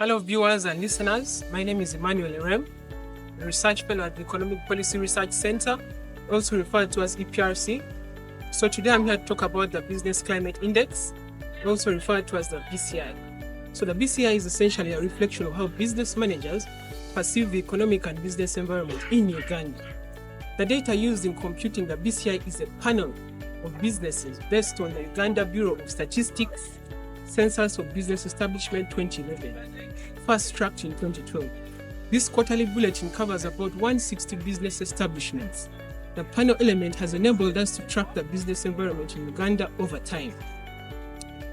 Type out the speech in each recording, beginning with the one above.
Hello viewers and listeners, my name is Emmanuel Erem, a research fellow at the Economic Policy Research Center, also referred to as EPRC. So today I'm here to talk about the Business Climate Index, also referred to as the BCI. So the BCI is essentially a reflection of how business managers perceive the economic and business environment in Uganda. The data used in computing the BCI is a panel of businesses based on the Uganda Bureau of Statistics Census of Business Establishment 2011, first tracked in 2012. This quarterly bulletin covers about 160 business establishments. The panel element has enabled us to track the business environment in Uganda over time.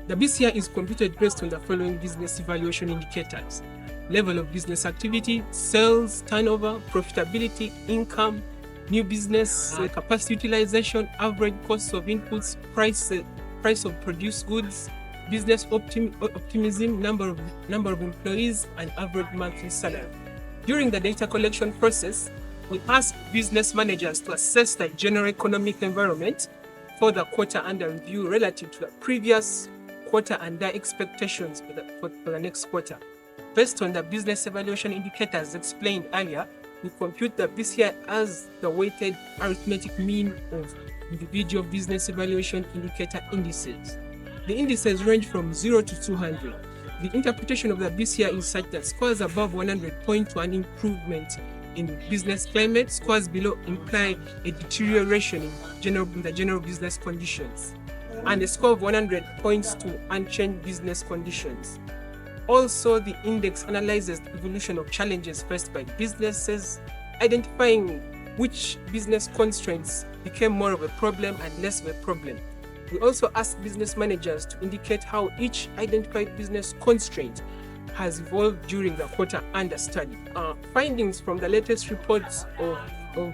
The BCI is computed based on the following business evaluation indicators: level of business activity, sales, turnover, profitability, income, new business, capacity utilization, average cost of inputs, price of produced goods, business optimism, number of employees, and average monthly salary. During the data collection process, we asked business managers to assess the general economic environment for the quarter under review relative to the previous quarter and their expectations for the next quarter. Based on the business evaluation indicators explained earlier, we compute the BCI as the weighted arithmetic mean of individual business evaluation indicator indices. The indices range from 0 to 200. The interpretation of the BCI is such that scores above 100 point to an improvement in business climate, scores below imply a deterioration in the general business conditions, and a score of 100 points to unchanged business conditions. Also, the index analyzes the evolution of challenges faced by businesses, identifying which business constraints became more of a problem and less of a problem. We also ask business managers to indicate how each identified business constraint has evolved during the quarter under study. Findings from the latest reports of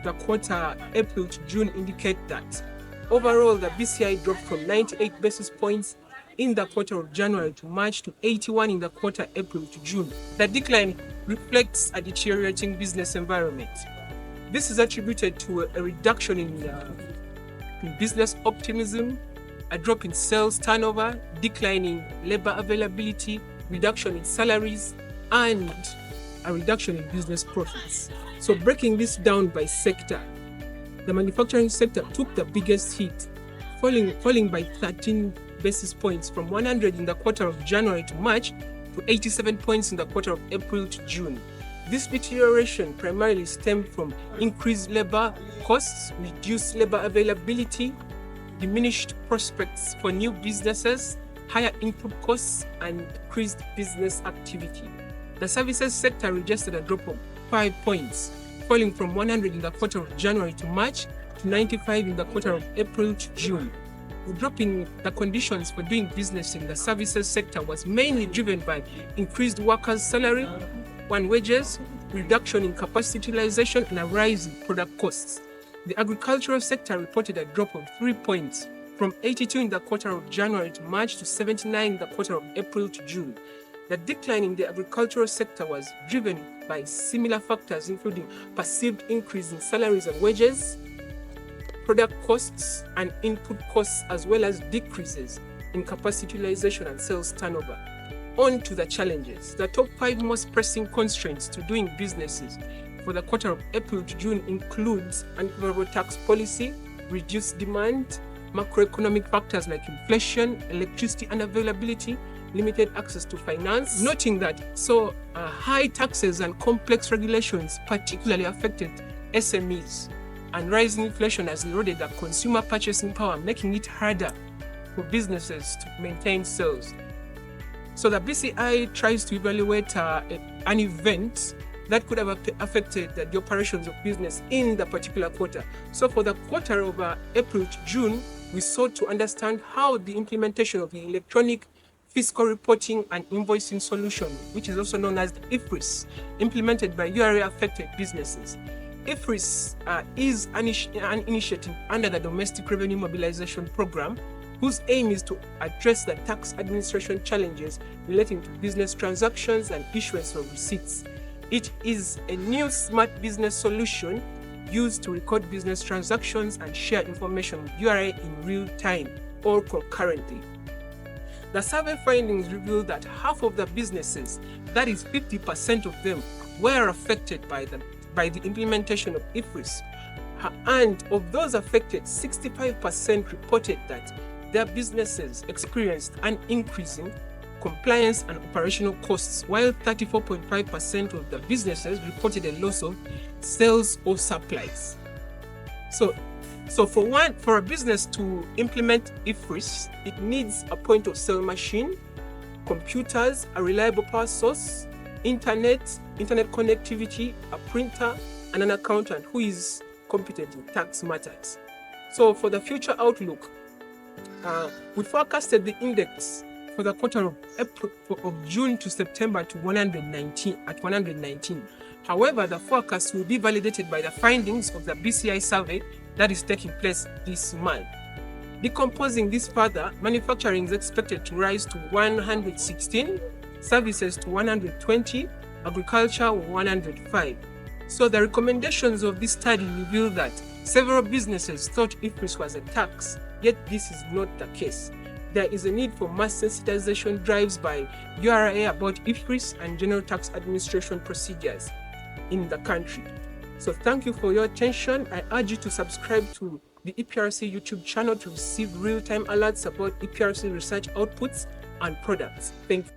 the quarter April to June indicate that overall the BCI dropped from 98 basis points in the quarter of January to March to 81 in the quarter April to June. The decline reflects a deteriorating business environment. This is attributed to a reduction in business optimism, a drop in sales turnover, decline in labor availability, reduction in salaries, and a reduction in business profits. So breaking this down by sector, the manufacturing sector took the biggest hit, falling by 13 basis points from 100 in the quarter of January to March to 87 points in the quarter of April to June. This deterioration primarily stemmed from increased labor costs, reduced labor availability, diminished prospects for new businesses, higher input costs, and decreased business activity. The services sector registered a drop of 5 points, falling from 100 in the quarter of January to March to 95 in the quarter of April to June. The drop in the conditions for doing business in the services sector was mainly driven by increased workers' salary and wages, reduction in capacity utilization, and a rise in product costs. The agricultural sector reported a drop of 3 points, from 82 in the quarter of January to March to 79 in the quarter of April to June. The decline in the agricultural sector was driven by similar factors, including perceived increase in salaries and wages, product costs, and input costs, as well as decreases in capacity utilization and sales turnover. On to the challenges. The top 5 most pressing constraints to doing businesses for the quarter of April to June includes unfavorable tax policy, reduced demand, macroeconomic factors like inflation, electricity unavailability, limited access to finance, noting that high taxes and complex regulations particularly affected SMEs, and rising inflation has eroded the consumer purchasing power, making it harder for businesses to maintain sales. So the BCI tries to evaluate an event that could have affected the operations of business in the particular quarter. So for the quarter of April to June, we sought to understand how the implementation of the electronic fiscal reporting and invoicing solution, which is also known as the EFRIS, implemented by URA-affected businesses. EFRIS is an initiative under the Domestic Revenue Mobilization Program, whose aim is to address the tax administration challenges relating to business transactions and issuance of receipts. It is a new smart business solution used to record business transactions and share information with URA in real time or concurrently. The survey findings reveal that half of the businesses, that is 50% of them, were affected by the implementation of EFRIS. And of those affected, 65% reported that their businesses experienced an increase in compliance and operational costs, while 34.5% of the businesses reported a loss of sales or supplies. So for a business to implement EFRIS, it needs a point of sale machine, computers, a reliable power source, internet connectivity, a printer, and an accountant who is competent in tax matters. So for the future outlook, we forecasted the index for the quarter of June to September to 119. However, the forecast will be validated by the findings of the BCI survey that is taking place this month. Decomposing this further, manufacturing is expected to rise to 116, services to 120, agriculture 105. So the recommendations of this study reveal that several businesses thought EFRIS was a tax, yet this is not the case. There is a need for mass sensitization drives by URA about EFRIS and general tax administration procedures in the country. So thank you for your attention. I urge you to subscribe to the EPRC YouTube channel to receive real-time alerts about EPRC research outputs and products. Thank you.